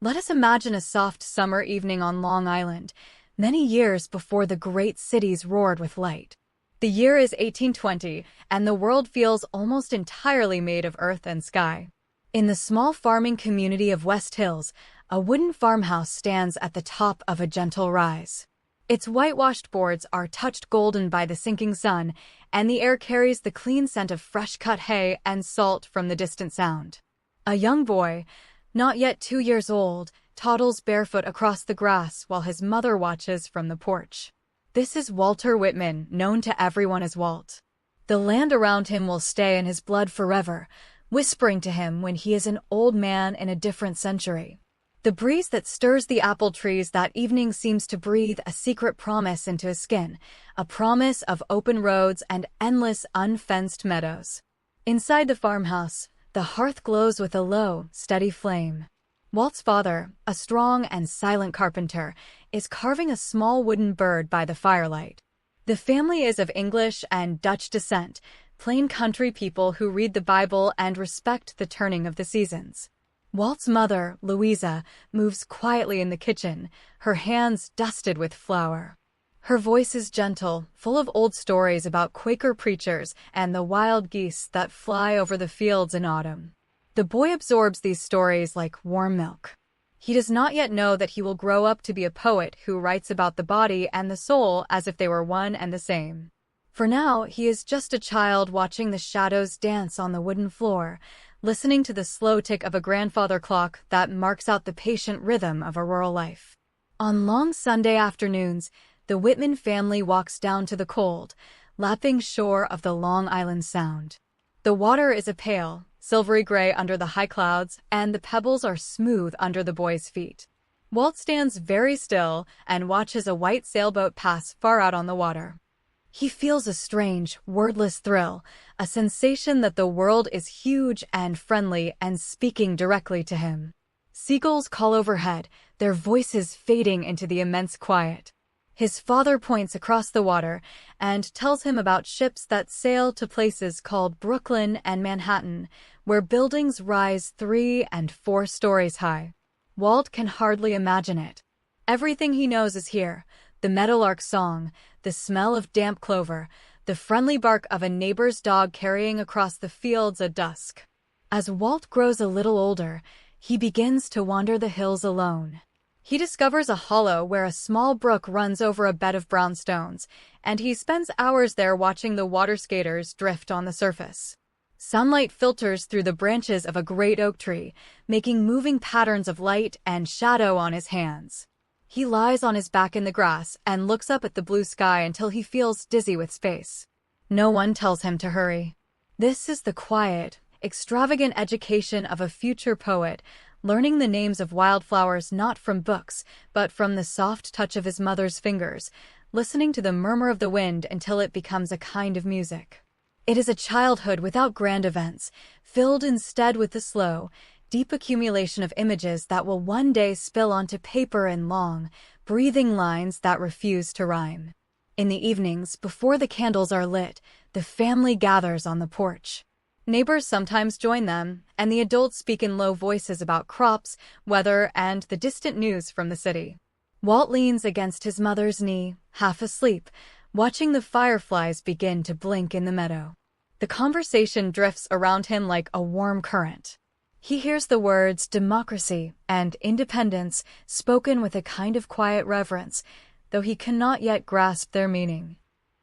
Let us imagine a soft summer evening on Long Island, many years before the great cities roared with light. The year is 1820, and the world feels almost entirely made of earth and sky. In the small farming community of West Hills, a wooden farmhouse stands at the top of a gentle rise. Its whitewashed boards are touched golden by the sinking sun, and the air carries the clean scent of fresh-cut hay and salt from the distant sound. A young boy, not yet 2 years old, toddles barefoot across the grass while his mother watches from the porch. This is Walter Whitman, known to everyone as Walt. The land around him will stay in his blood forever, whispering to him when he is an old man in a different century. The breeze that stirs the apple trees that evening seems to breathe a secret promise into his skin, a promise of open roads and endless unfenced meadows. Inside the farmhouse, the hearth glows with a low, steady flame. Walt's father, a strong and silent carpenter, is carving a small wooden bird by the firelight. The family is of English and Dutch descent, plain country people who read the Bible and respect the turning of the seasons. Walt's mother, Louisa, moves quietly in the kitchen, her hands dusted with flour. Her voice is gentle, full of old stories about Quaker preachers and the wild geese that fly over the fields in autumn. The boy absorbs these stories like warm milk. He does not yet know that he will grow up to be a poet who writes about the body and the soul as if they were one and the same. For now, he is just a child watching the shadows dance on the wooden floor, listening to the slow tick of a grandfather clock that marks out the patient rhythm of a rural life. On long Sunday afternoons, the Whitman family walks down to the cold, lapping shore of the Long Island Sound. The water is a pale, silvery gray under the high clouds, and the pebbles are smooth under the boy's feet. Walt stands very still and watches a white sailboat pass far out on the water. He feels a strange, wordless thrill, a sensation that the world is huge and friendly and speaking directly to him. Seagulls call overhead, their voices fading into the immense quiet. His father points across the water and tells him about ships that sail to places called Brooklyn and Manhattan, where buildings rise 3 and 4 stories high. Walt can hardly imagine it. Everything he knows is here: the meadowlark's song, the smell of damp clover, the friendly bark of a neighbor's dog carrying across the fields at dusk. As Walt grows a little older, he begins to wander the hills alone. He discovers a hollow where a small brook runs over a bed of brownstones, and he spends hours there watching the water skaters drift on the surface. Sunlight filters through the branches of a great oak tree, making moving patterns of light and shadow on his hands. He lies on his back in the grass and looks up at the blue sky until he feels dizzy with space. No one tells him to hurry. This is the quiet, extravagant education of a future poet, learning the names of wildflowers not from books, but from the soft touch of his mother's fingers, listening to the murmur of the wind until it becomes a kind of music. It is a childhood without grand events, filled instead with the slow, deep accumulation of images that will one day spill onto paper in long, breathing lines that refuse to rhyme. In the evenings, before the candles are lit, the family gathers on the porch. Neighbors sometimes join them, and the adults speak in low voices about crops, weather, and the distant news from the city. Walt leans against his mother's knee, half asleep, watching the fireflies begin to blink in the meadow. The conversation drifts around him like a warm current. He hears the words democracy and independence spoken with a kind of quiet reverence, though he cannot yet grasp their meaning.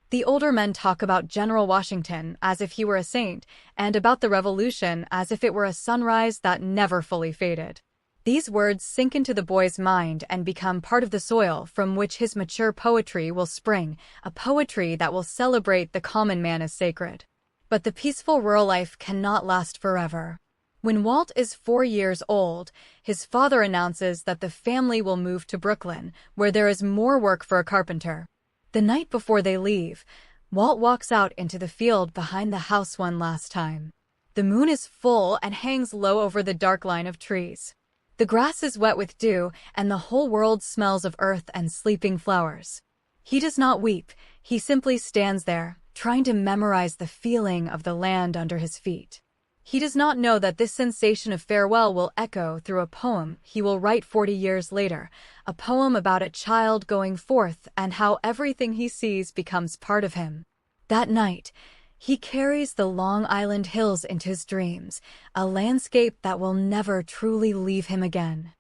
The older men talk about General Washington as if he were a saint, and about the Revolution as if it were a sunrise that never fully faded. These words sink into the boy's mind and become part of the soil from which his mature poetry will spring, a poetry that will celebrate the common man as sacred. But the peaceful rural life cannot last forever. When Walt is 4 years old, his father announces that the family will move to Brooklyn, where there is more work for a carpenter. The night before they leave, Walt walks out into the field behind the house one last time. The moon is full and hangs low over the dark line of trees. The grass is wet with dew, and the whole world smells of earth and sleeping flowers. He does not weep, he simply stands there, trying to memorize the feeling of the land under his feet. He does not know that this sensation of farewell will echo through a poem he will write 40 years later, a poem about a child going forth and how everything he sees becomes part of him. That night, he carries the Long Island hills into his dreams, a landscape that will never truly leave him again.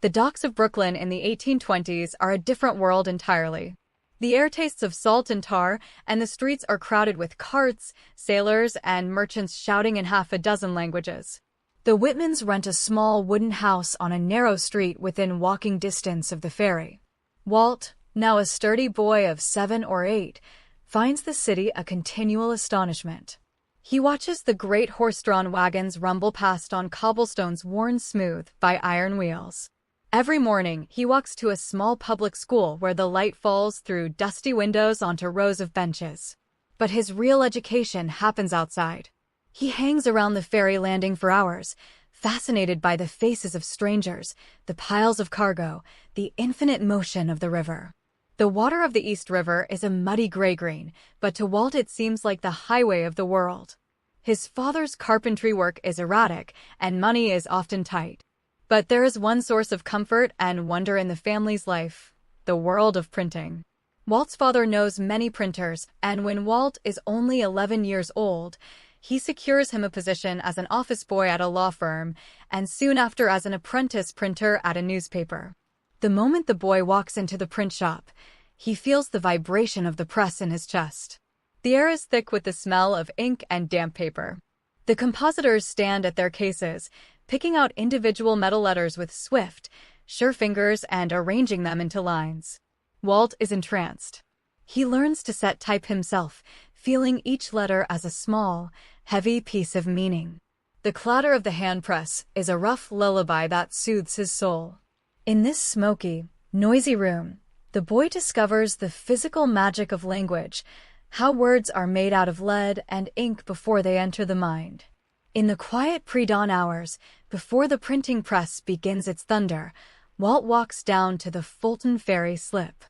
The docks of Brooklyn in the 1820s are a different world entirely. The air tastes of salt and tar, and the streets are crowded with carts, sailors, and merchants shouting in half a dozen languages. The Whitmans rent a small wooden house on a narrow street within walking distance of the ferry. Walt, now a sturdy boy of 7 or 8, finds the city a continual astonishment. He watches the great horse-drawn wagons rumble past on cobblestones worn smooth by iron wheels. Every morning, he walks to a small public school where the light falls through dusty windows onto rows of benches. But his real education happens outside. He hangs around the ferry landing for hours, fascinated by the faces of strangers, the piles of cargo, the infinite motion of the river. The water of the East River is a muddy gray-green, but to Walt it seems like the highway of the world. His father's carpentry work is erratic, and money is often tight. But there is one source of comfort and wonder in the family's life: the world of printing. Walt's father knows many printers, and when Walt is only 11 years old, he secures him a position as an office boy at a law firm, and soon after as an apprentice printer at a newspaper. The moment the boy walks into the print shop, he feels the vibration of the press in his chest. The air is thick with the smell of ink and damp paper. The compositors stand at their cases, picking out individual metal letters with swift, sure fingers and arranging them into lines. Walt is entranced. He learns to set type himself, feeling each letter as a small, heavy piece of meaning. The clatter of the hand press is a rough lullaby that soothes his soul. In this smoky, noisy room, the boy discovers the physical magic of language, how words are made out of lead and ink before they enter the mind. In the quiet pre-dawn hours, before the printing press begins its thunder, Walt walks down to the Fulton Ferry slip.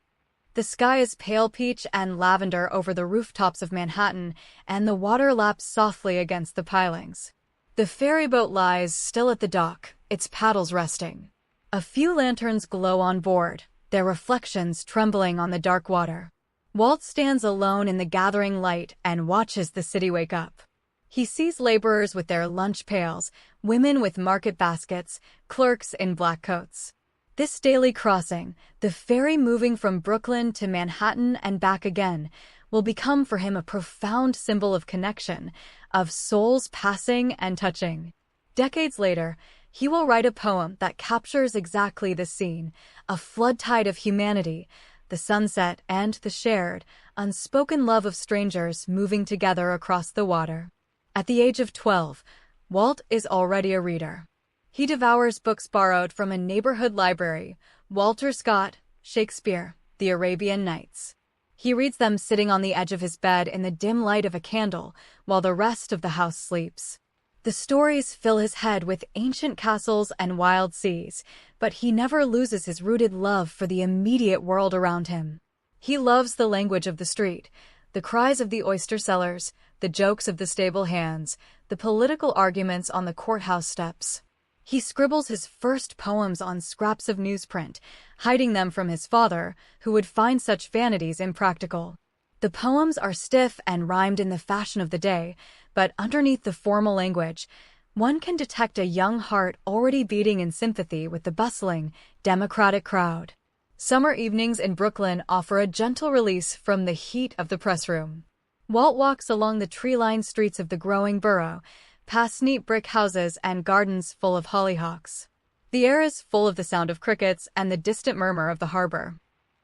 The sky is pale peach and lavender over the rooftops of Manhattan, and the water laps softly against the pilings. The ferry boat lies still at the dock, its paddles resting. A few lanterns glow on board, their reflections trembling on the dark water. Walt stands alone in the gathering light and watches the city wake up. He sees laborers with their lunch pails, women with market baskets, clerks in black coats. This daily crossing, the ferry moving from Brooklyn to Manhattan and back again, will become for him a profound symbol of connection, of souls passing and touching. Decades later, he will write a poem that captures exactly this scene, a flood tide of humanity, the sunset and the shared, unspoken love of strangers moving together across the water. At the age of 12, Walt is already a reader. He devours books borrowed from a neighborhood library: Walter Scott, Shakespeare, The Arabian Nights. He reads them sitting on the edge of his bed in the dim light of a candle, while the rest of the house sleeps. The stories fill his head with ancient castles and wild seas, but he never loses his rooted love for the immediate world around him. He loves the language of the street, the cries of the oyster sellers, the jokes of the stable hands, the political arguments on the courthouse steps. He scribbles his first poems on scraps of newsprint, hiding them from his father, who would find such vanities impractical. The poems are stiff and rhymed in the fashion of the day, but underneath the formal language, one can detect a young heart already beating in sympathy with the bustling, democratic crowd. Summer evenings in Brooklyn offer a gentle release from the heat of the pressroom. Walt walks along the tree-lined streets of the growing borough, past neat brick houses and gardens full of hollyhocks. The air is full of the sound of crickets and the distant murmur of the harbor.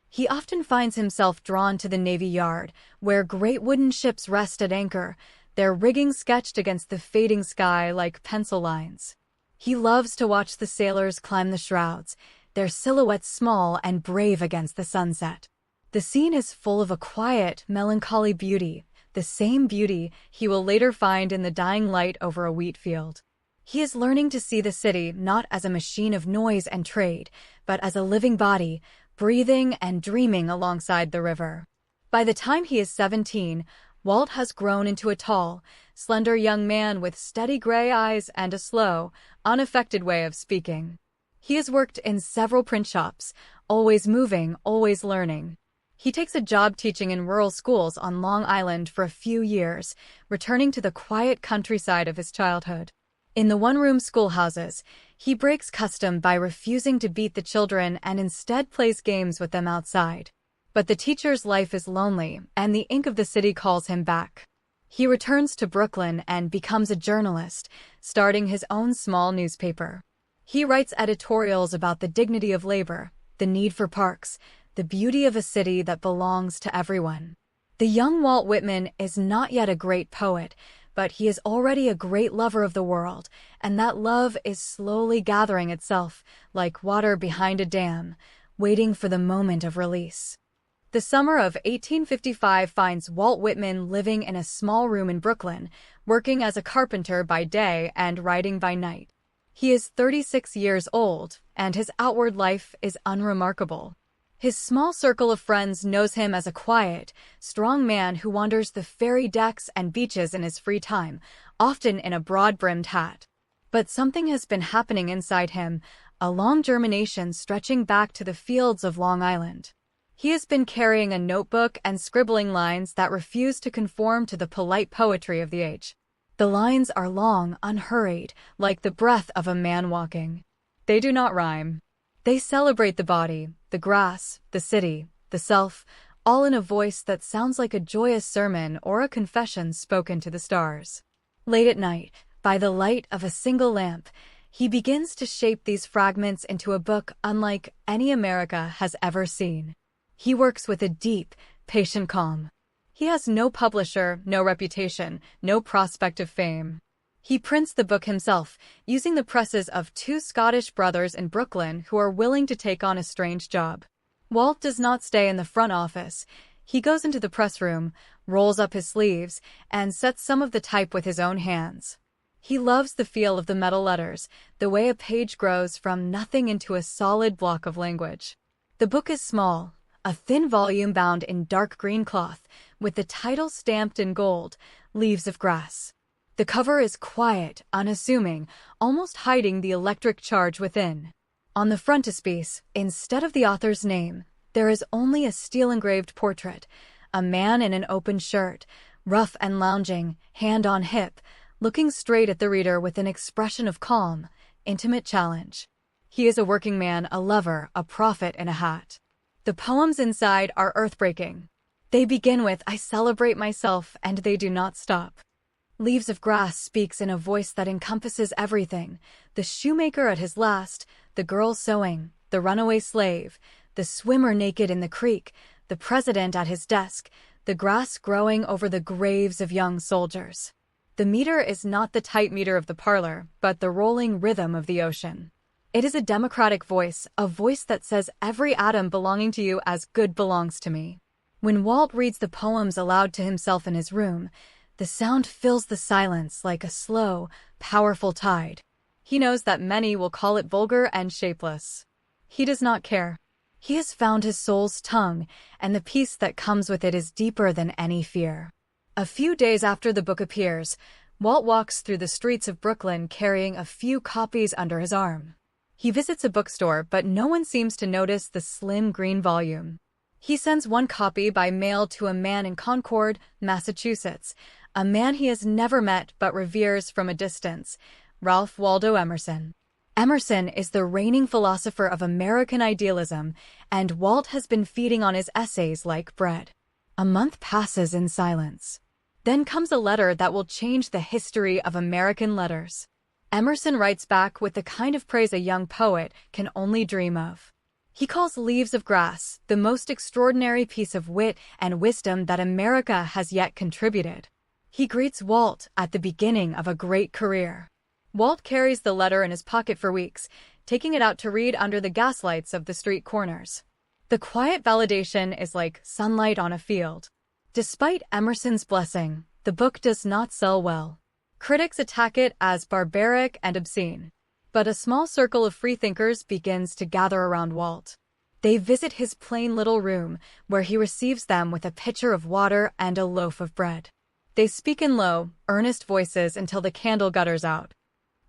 He often finds himself drawn to the Navy Yard, where great wooden ships rest at anchor, their rigging sketched against the fading sky like pencil lines. He loves to watch the sailors climb the shrouds, their silhouettes small and brave against the sunset. The scene is full of a quiet, melancholy beauty, the same beauty he will later find in the dying light over a wheat field. He is learning to see the city not as a machine of noise and trade, but as a living body, breathing and dreaming alongside the river. By the time he is 17, Walt has grown into a tall, slender young man with steady gray eyes and a slow, unaffected way of speaking. He has worked in several print shops, always moving, always learning. He takes a job teaching in rural schools on Long Island for a few years, returning to the quiet countryside of his childhood. In the one-room schoolhouses, he breaks custom by refusing to beat the children and instead plays games with them outside. But the teacher's life is lonely, and the ink of the city calls him back. He returns to Brooklyn and becomes a journalist, starting his own small newspaper. He writes editorials about the dignity of labor, the need for parks, the beauty of a city that belongs to everyone. The young Walt Whitman is not yet a great poet, but he is already a great lover of the world, and that love is slowly gathering itself, like water behind a dam, waiting for the moment of release. The summer of 1855 finds Walt Whitman living in a small room in Brooklyn, working as a carpenter by day and writing by night. He is 36 years old, and his outward life is unremarkable. His small circle of friends knows him as a quiet, strong man who wanders the ferry decks and beaches in his free time, often in a broad-brimmed hat. But something has been happening inside him, a long germination stretching back to the fields of Long Island. He has been carrying a notebook and scribbling lines that refuse to conform to the polite poetry of the age. The lines are long, unhurried, like the breath of a man walking. They do not rhyme. They celebrate the body, the grass, the city, the self, all in a voice that sounds like a joyous sermon or a confession spoken to the stars. Late at night, by the light of a single lamp, he begins to shape these fragments into a book unlike any America has ever seen. He works with a deep, patient calm. He has no publisher, no reputation, no prospect of fame. He prints the book himself, using the presses of two Scottish brothers in Brooklyn who are willing to take on a strange job. Walt does not stay in the front office. He goes into the press room, rolls up his sleeves, and sets some of the type with his own hands. He loves the feel of the metal letters, the way a page grows from nothing into a solid block of language. The book is small, a thin volume bound in dark green cloth, with the title stamped in gold, Leaves of Grass. The cover is quiet, unassuming, almost hiding the electric charge within. On the frontispiece, instead of the author's name, there is only a steel-engraved portrait, a man in an open shirt, rough and lounging, hand on hip, looking straight at the reader with an expression of calm, intimate challenge. He is a working man, a lover, a prophet in a hat. The poems inside are earthbreaking. They begin with, "I celebrate myself," and they do not stop. Leaves of Grass speaks in a voice that encompasses everything: the shoemaker at his last, the girl sewing, the runaway slave, the swimmer naked in the creek, the president at his desk, the grass growing over the graves of young soldiers. The meter is not the tight meter of the parlor, but the rolling rhythm of the ocean. It is a democratic voice, a voice that says every atom belonging to you as good belongs to me. When Walt reads the poems aloud to himself in his room, the sound fills the silence like a slow, powerful tide. He knows that many will call it vulgar and shapeless. He does not care. He has found his soul's tongue, and the peace that comes with it is deeper than any fear. A few days after the book appears, Walt walks through the streets of Brooklyn carrying a few copies under his arm. He visits a bookstore, but no one seems to notice the slim green volume. He sends one copy by mail to a man in Concord, Massachusetts, a man he has never met but reveres from a distance, Ralph Waldo Emerson. Emerson is the reigning philosopher of American idealism, and Walt has been feeding on his essays like bread. A month passes in silence. Then comes a letter that will change the history of American letters. Emerson writes back with the kind of praise a young poet can only dream of. He calls Leaves of Grass the most extraordinary piece of wit and wisdom that America has yet contributed. He greets Walt at the beginning of a great career. Walt carries the letter in his pocket for weeks, taking it out to read under the gaslights of the street corners. The quiet validation is like sunlight on a field. Despite Emerson's blessing, the book does not sell well. Critics attack it as barbaric and obscene. But a small circle of freethinkers begins to gather around Walt. They visit his plain little room, where he receives them with a pitcher of water and a loaf of bread. They speak in low, earnest voices until the candle gutters out.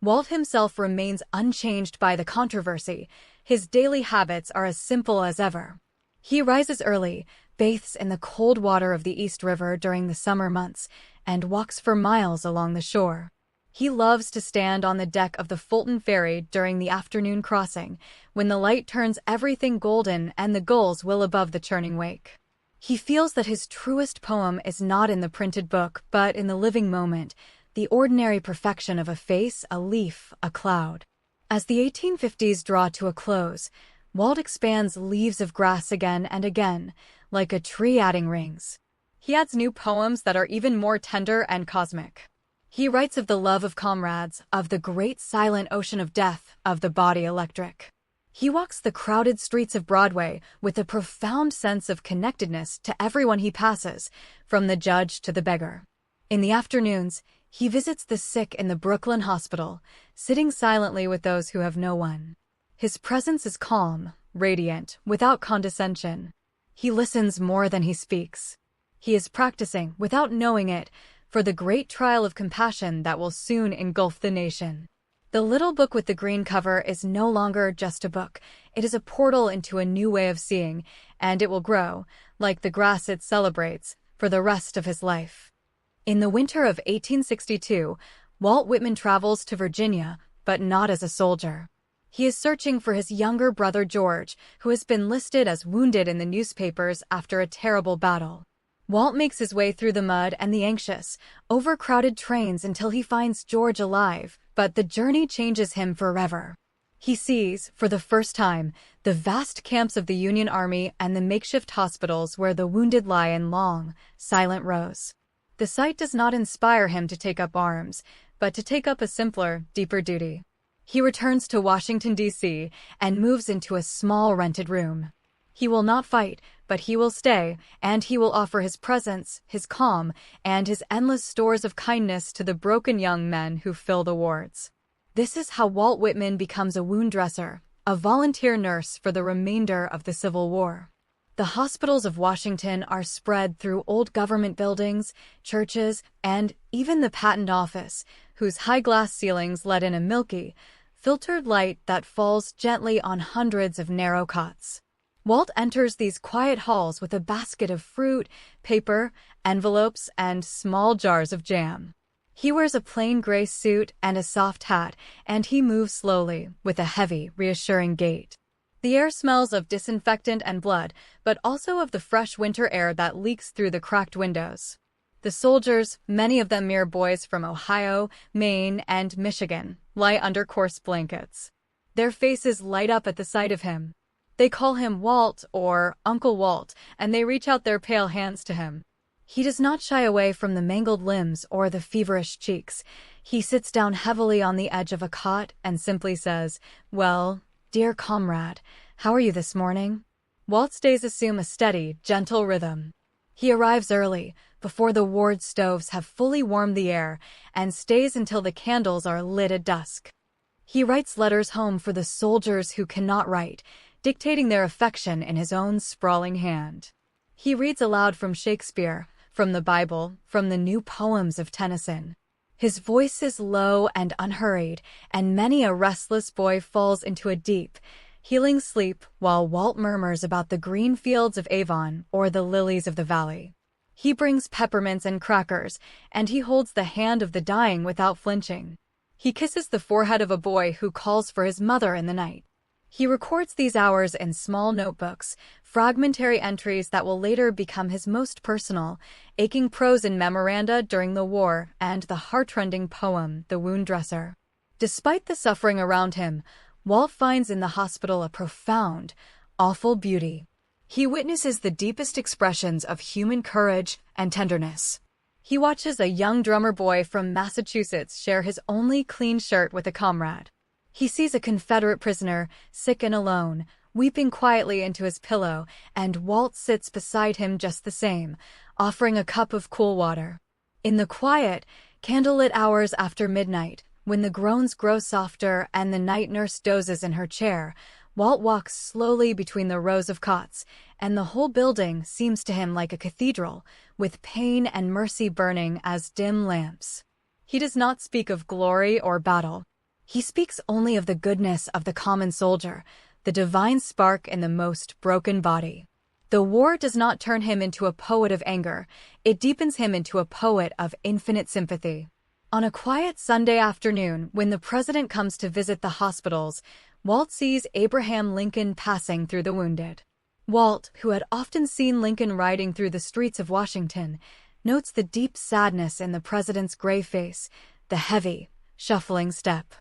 Walt himself remains unchanged by the controversy. His daily habits are as simple as ever. He rises early, bathes in the cold water of the East River during the summer months, and walks for miles along the shore. He loves to stand on the deck of the Fulton ferry during the afternoon crossing, when the light turns everything golden and the gulls will above the churning wake. He feels that his truest poem is not in the printed book, but in the living moment, the ordinary perfection of a face, a leaf, a cloud. As the 1850s draw to a close, Walt expands leaves of grass again and again, like a tree adding rings. He adds new poems that are even more tender and cosmic. He writes of the love of comrades, of the great silent ocean of death, of the body electric. He walks the crowded streets of Broadway with a profound sense of connectedness to everyone he passes, from the judge to the beggar. In the afternoons, he visits the sick in the Brooklyn hospital, sitting silently with those who have no one. His presence is calm, radiant, without condescension. He listens more than he speaks. He is practicing, without knowing it, for the great trial of compassion that will soon engulf the nation. The little book with the green cover is no longer just a book. It is a portal into a new way of seeing, and it will grow, like the grass it celebrates, for the rest of his life. In the winter of 1862, Walt Whitman travels to Virginia, but not as a soldier. He is searching for his younger brother George, who has been listed as wounded in the newspapers after a terrible battle. Walt makes his way through the mud and the anxious, overcrowded trains until he finds George alive, but the journey changes him forever. He sees, for the first time, the vast camps of the Union Army and the makeshift hospitals where the wounded lie in long, silent rows. The sight does not inspire him to take up arms, but to take up a simpler, deeper duty. He returns to Washington, D.C., and moves into a small rented room. He will not fight, but he will stay, and he will offer his presence, his calm, and his endless stores of kindness to the broken young men who fill the wards. This is how Walt Whitman becomes a wound dresser, a volunteer nurse for the remainder of the Civil War. The hospitals of Washington are spread through old government buildings, churches, and even the Patent Office, whose high glass ceilings let in a milky, filtered light that falls gently on hundreds of narrow cots. Walt enters these quiet halls with a basket of fruit, paper, envelopes, and small jars of jam. He wears a plain gray suit and a soft hat, and he moves slowly, with a heavy, reassuring gait. The air smells of disinfectant and blood, but also of the fresh winter air that leaks through the cracked windows. The soldiers, many of them mere boys from Ohio, Maine, and Michigan, lie under coarse blankets. Their faces light up at the sight of him. They call him Walt or Uncle Walt, and they reach out their pale hands to him. He does not shy away from the mangled limbs or the feverish cheeks. He sits down heavily on the edge of a cot and simply says, "Well, dear comrade, how are you this morning?" Walt's days assume a steady, gentle rhythm. He arrives early, before the ward stoves have fully warmed the air, and stays until the candles are lit at dusk. He writes letters home for the soldiers who cannot write, dictating their affection in his own sprawling hand. He reads aloud from Shakespeare, from the Bible, from the new poems of Tennyson. His voice is low and unhurried, and many a restless boy falls into a deep, healing sleep while Walt murmurs about the green fields of Avon or the lilies of the valley. He brings peppermints and crackers, and he holds the hand of the dying without flinching. He kisses the forehead of a boy who calls for his mother in the night. He records these hours in small notebooks, fragmentary entries that will later become his most personal, aching prose in memoranda during the war, and the heartrending poem, The Wound Dresser. Despite the suffering around him, Walt finds in the hospital a profound, awful beauty. He witnesses the deepest expressions of human courage and tenderness. He watches a young drummer boy from Massachusetts share his only clean shirt with a comrade. He sees a Confederate prisoner, sick and alone, weeping quietly into his pillow, and Walt sits beside him just the same, offering a cup of cool water. In the quiet, candlelit hours after midnight, when the groans grow softer and the night nurse dozes in her chair, Walt walks slowly between the rows of cots, and the whole building seems to him like a cathedral, with pain and mercy burning as dim lamps. He does not speak of glory or battle. He speaks only of the goodness of the common soldier, the divine spark in the most broken body. The war does not turn him into a poet of anger, it deepens him into a poet of infinite sympathy. On a quiet Sunday afternoon, when the president comes to visit the hospitals, Walt sees Abraham Lincoln passing through the wounded. Walt, who had often seen Lincoln riding through the streets of Washington, notes the deep sadness in the president's gray face, the heavy, shuffling step.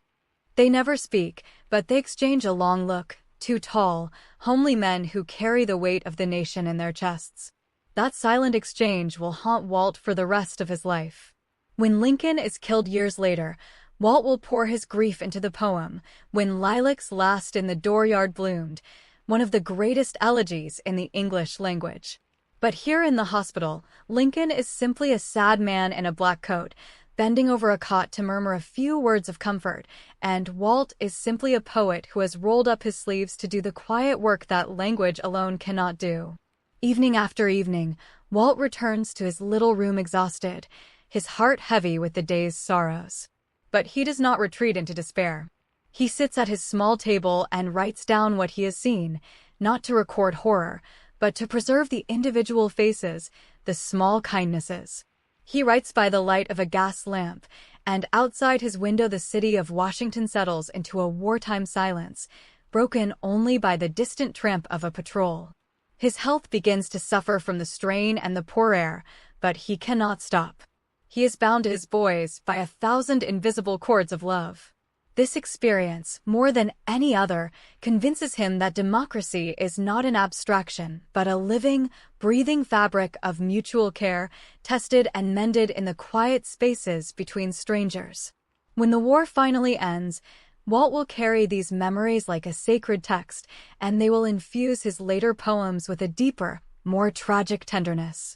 They never speak, but they exchange a long look, two tall, homely men who carry the weight of the nation in their chests. That silent exchange will haunt Walt for the rest of his life. When Lincoln is killed years later, Walt will pour his grief into the poem, When Lilacs Last in the Dooryard Bloomed, one of the greatest elegies in the English language. But here in the hospital, Lincoln is simply a sad man in a black coat, bending over a cot to murmur a few words of comfort, and Walt is simply a poet who has rolled up his sleeves to do the quiet work that language alone cannot do. Evening after evening, Walt returns to his little room exhausted, his heart heavy with the day's sorrows. But he does not retreat into despair. He sits at his small table and writes down what he has seen, not to record horror, but to preserve the individual faces, the small kindnesses. He writes by the light of a gas lamp, and outside his window the city of Washington settles into a wartime silence, broken only by the distant tramp of a patrol. His health begins to suffer from the strain and the poor air, but he cannot stop. He is bound to his boys by 1,000 invisible cords of love. This experience, more than any other, convinces him that democracy is not an abstraction, but a living, breathing fabric of mutual care, tested and mended in the quiet spaces between strangers. When the war finally ends, Walt will carry these memories like a sacred text, and they will infuse his later poems with a deeper, more tragic tenderness.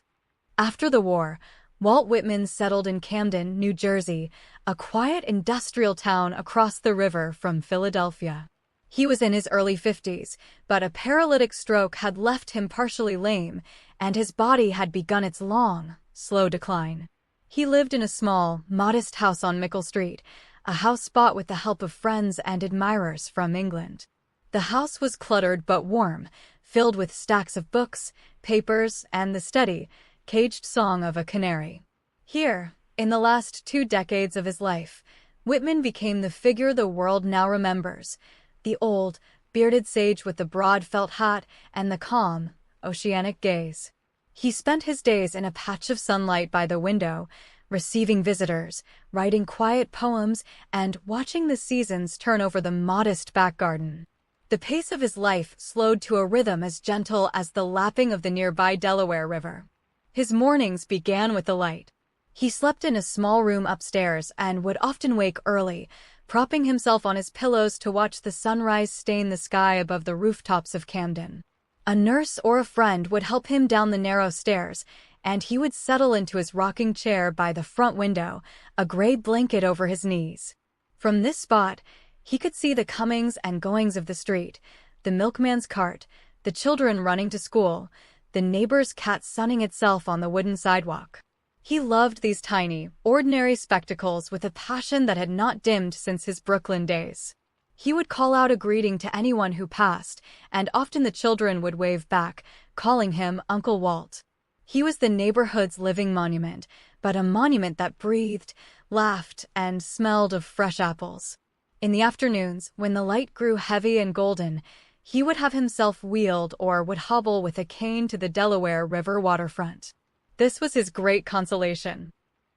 After the war, Walt Whitman settled in Camden, New Jersey, a quiet industrial town across the river from Philadelphia. He was in his early 50s, but a paralytic stroke had left him partially lame, and his body had begun its long, slow decline. He lived in a small, modest house on Mickle Street, a house bought with the help of friends and admirers from England. The house was cluttered but warm, filled with stacks of books, papers, and the steady, caged song of a canary. Here, in the last 2 decades of his life, Whitman became the figure the world now remembers, the old, bearded sage with the broad felt hat and the calm, oceanic gaze. He spent his days in a patch of sunlight by the window, receiving visitors, writing quiet poems, and watching the seasons turn over the modest back garden. The pace of his life slowed to a rhythm as gentle as the lapping of the nearby Delaware River. His mornings began with the light. He slept in a small room upstairs and would often wake early, propping himself on his pillows to watch the sunrise stain the sky above the rooftops of Camden. A nurse or a friend would help him down the narrow stairs, and he would settle into his rocking chair by the front window, a gray blanket over his knees. From this spot, he could see the comings and goings of the street, the milkman's cart, the children running to school, the neighbor's cat sunning itself on the wooden sidewalk. He loved these tiny, ordinary spectacles with a passion that had not dimmed since his Brooklyn days. He would call out a greeting to anyone who passed, and often the children would wave back, calling him Uncle Walt. He was the neighborhood's living monument, but a monument that breathed, laughed, and smelled of fresh apples. In the afternoons, when the light grew heavy and golden, he would have himself wheeled or would hobble with a cane to the Delaware River waterfront. This was his great consolation.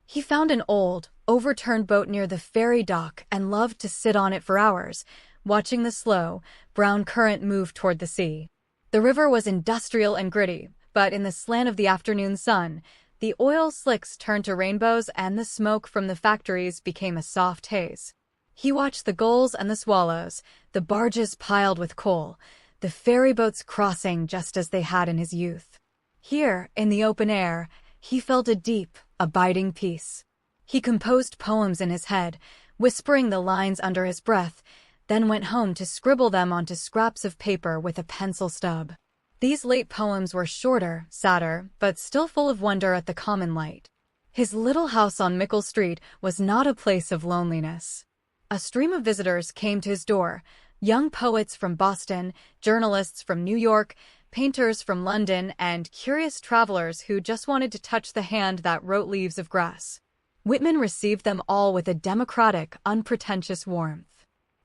He found an old, overturned boat near the ferry dock and loved to sit on it for hours, watching the slow, brown current move toward the sea. The river was industrial and gritty, but in the slant of the afternoon sun, the oil slicks turned to rainbows and the smoke from the factories became a soft haze. He watched the gulls and the swallows, the barges piled with coal, the ferry boats crossing just as they had in his youth. Here, in the open air, he felt a deep, abiding peace. He composed poems in his head, whispering the lines under his breath, then went home to scribble them onto scraps of paper with a pencil stub. These late poems were shorter, sadder, but still full of wonder at the common light. His little house on Mickle Street was not a place of loneliness. A stream of visitors came to his door, young poets from Boston, journalists from New York, painters from London, and curious travelers who just wanted to touch the hand that wrote Leaves of Grass. Whitman received them all with a democratic, unpretentious warmth.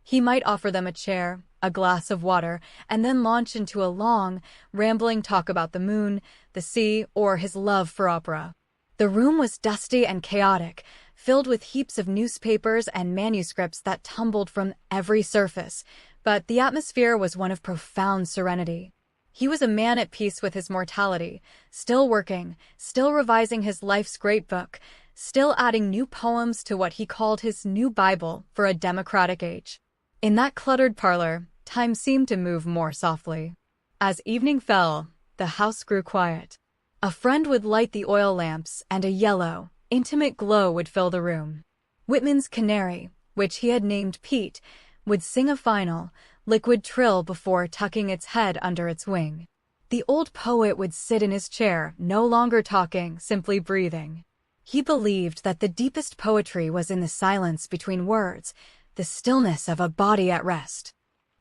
He might offer them a chair, a glass of water, and then launch into a long, rambling talk about the moon, the sea, or his love for opera. The room was dusty and chaotic, filled with heaps of newspapers and manuscripts that tumbled from every surface, but the atmosphere was one of profound serenity. He was a man at peace with his mortality, still working, still revising his life's great book, still adding new poems to what he called his new Bible for a democratic age. In that cluttered parlor, time seemed to move more softly. As evening fell, the house grew quiet. A friend would light the oil lamps, and a yellow, intimate glow would fill the room. Whitman's canary, which he had named Pete, would sing a final, liquid trill before tucking its head under its wing. The old poet would sit in his chair, no longer talking, simply breathing. He believed that the deepest poetry was in the silence between words, the stillness of a body at rest.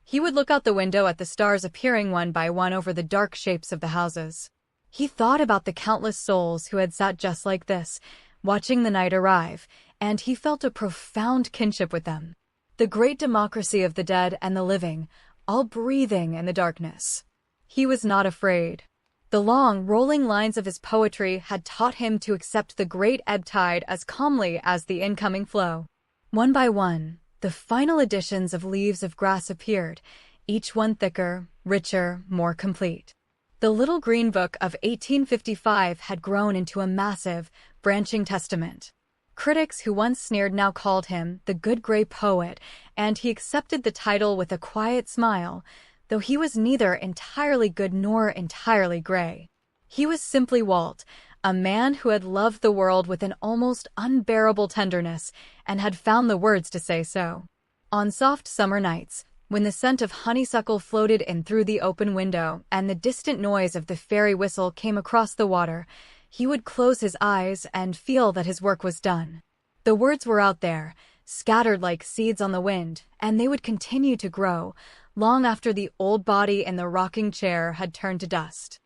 He would look out the window at the stars appearing one by one over the dark shapes of the houses. He thought about the countless souls who had sat just like this, watching the night arrive, and he felt a profound kinship with them. The great democracy of the dead and the living, all breathing in the darkness. He was not afraid. The long, rolling lines of his poetry had taught him to accept the great ebb tide as calmly as the incoming flow. One by one, the final editions of Leaves of Grass appeared, each one thicker, richer, more complete. The little green book of 1855 had grown into a massive, branching testament. Critics who once sneered now called him the good gray poet, and he accepted the title with a quiet smile, though he was neither entirely good nor entirely gray. He was simply Walt, a man who had loved the world with an almost unbearable tenderness and had found the words to say so. On soft summer nights, when the scent of honeysuckle floated in through the open window and the distant noise of the ferry whistle came across the water, he would close his eyes and feel that his work was done. The words were out there, scattered like seeds on the wind, and they would continue to grow, long after the old body in the rocking chair had turned to dust.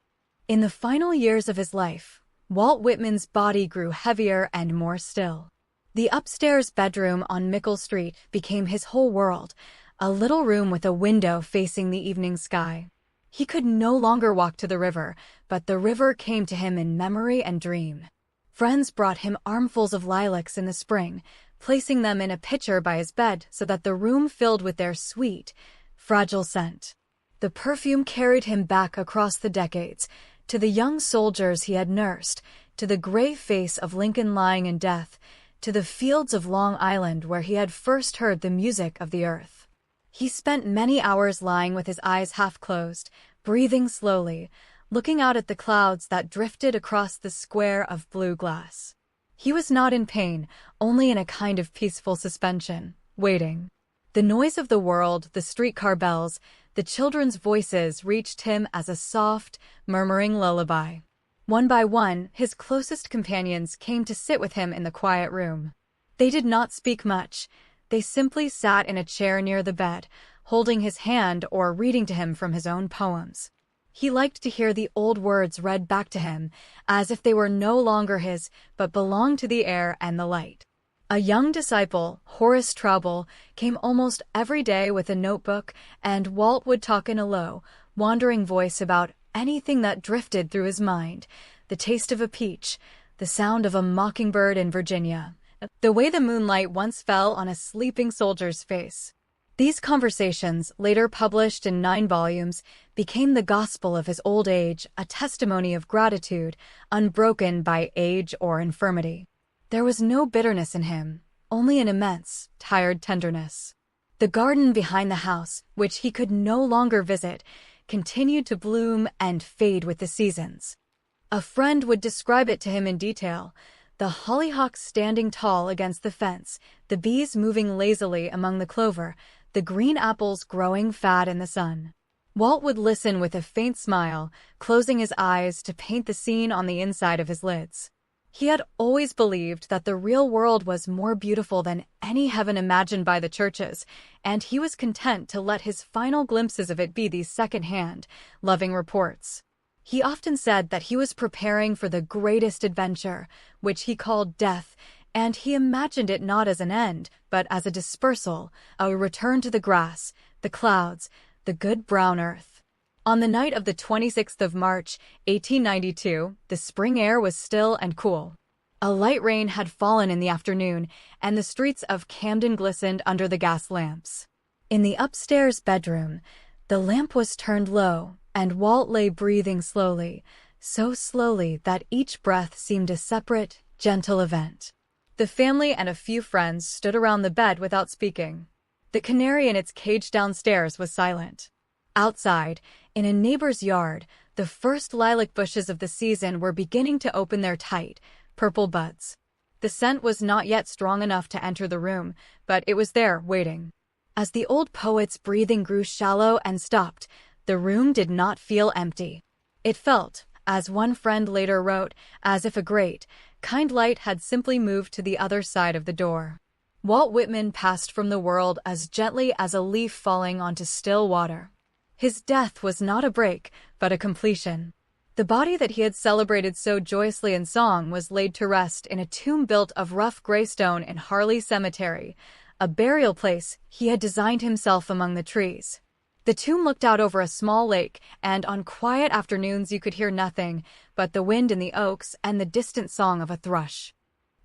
In the final years of his life, Walt Whitman's body grew heavier and more still. The upstairs bedroom on Mickle Street became his whole world, a little room with a window facing the evening sky. He could no longer walk to the river, but the river came to him in memory and dream. Friends brought him armfuls of lilacs in the spring, placing them in a pitcher by his bed so that the room filled with their sweet, fragile scent. The perfume carried him back across the decades, to the young soldiers he had nursed, to the gray face of Lincoln lying in death, to the fields of Long Island where he had first heard the music of the earth. He spent many hours lying with his eyes half closed, breathing slowly, looking out at the clouds that drifted across the square of blue glass. He was not in pain, only in a kind of peaceful suspension, waiting. The noise of the world, the streetcar bells, the children's voices reached him as a soft, murmuring lullaby. One by one, his closest companions came to sit with him in the quiet room. They did not speak much. They simply sat in a chair near the bed, holding his hand or reading to him from his own poems. He liked to hear the old words read back to him, as if they were no longer his, but belonged to the air and the light. A young disciple, Horace Traubel, came almost every day with a notebook, and Walt would talk in a low, wandering voice about anything that drifted through his mind, the taste of a peach, the sound of a mockingbird in Virginia, the way the moonlight once fell on a sleeping soldier's face. These conversations, later published in 9 volumes, became the gospel of his old age, a testimony of gratitude, unbroken by age or infirmity. There was no bitterness in him, only an immense, tired tenderness. The garden behind the house, which he could no longer visit, continued to bloom and fade with the seasons. A friend would describe it to him in detail, the hollyhocks standing tall against the fence, the bees moving lazily among the clover, the green apples growing fat in the sun. Walt would listen with a faint smile, closing his eyes to paint the scene on the inside of his lids. He had always believed that the real world was more beautiful than any heaven imagined by the churches, and he was content to let his final glimpses of it be these second-hand, loving reports. He often said that he was preparing for the greatest adventure, which he called death, and he imagined it not as an end, but as a dispersal, a return to the grass, the clouds, the good brown earth. On the night of the 26th of March, 1892, the spring air was still and cool. A light rain had fallen in the afternoon, and the streets of Camden glistened under the gas lamps. In the upstairs bedroom, the lamp was turned low, and Walt lay breathing slowly, so slowly that each breath seemed a separate, gentle event. The family and a few friends stood around the bed without speaking. The canary in its cage downstairs was silent. Outside, in a neighbor's yard, the first lilac bushes of the season were beginning to open their tight, purple buds. The scent was not yet strong enough to enter the room, but it was there, waiting. As the old poet's breathing grew shallow and stopped, the room did not feel empty. It felt, as one friend later wrote, as if a great, kind light had simply moved to the other side of the door. Walt Whitman passed from the world as gently as a leaf falling onto still water. His death was not a break, but a completion. The body that he had celebrated so joyously in song was laid to rest in a tomb built of rough gray stone in Harley Cemetery, a burial place he had designed himself among the trees. The tomb looked out over a small lake, and on quiet afternoons you could hear nothing but the wind in the oaks and the distant song of a thrush.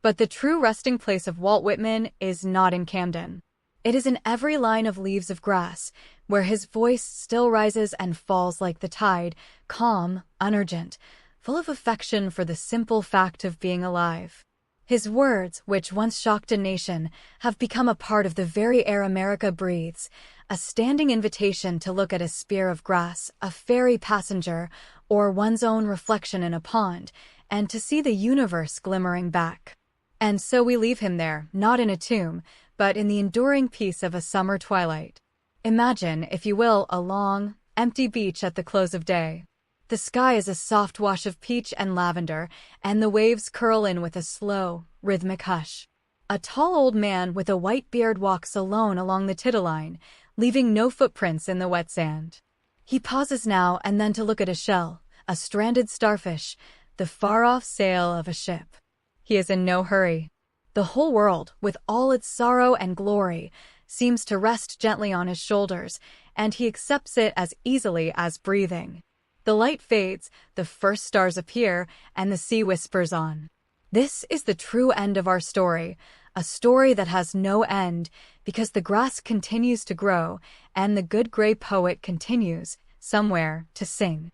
But the true resting place of Walt Whitman is not in Camden. It is in every line of Leaves of Grass, where his voice still rises and falls like the tide, calm, unurgent, full of affection for the simple fact of being alive. His words, which once shocked a nation, have become a part of the very air America breathes, a standing invitation to look at a spear of grass, a ferry passenger, or one's own reflection in a pond, and to see the universe glimmering back. And so we leave him there, not in a tomb, but in the enduring peace of a summer twilight. Imagine, if you will, a long, empty beach at the close of day. The sky is a soft wash of peach and lavender, and the waves curl in with a slow, rhythmic hush. A tall old man with a white beard walks alone along the tidal-line, leaving no footprints in the wet sand. He pauses now and then to look at a shell, a stranded starfish, the far-off sail of a ship. He is in no hurry. The whole world, with all its sorrow and glory, seems to rest gently on his shoulders, and he accepts it as easily as breathing. The light fades, the first stars appear, and the sea whispers on. This is the true end of our story, a story that has no end, because the grass continues to grow, and the good gray poet continues, somewhere, to sing.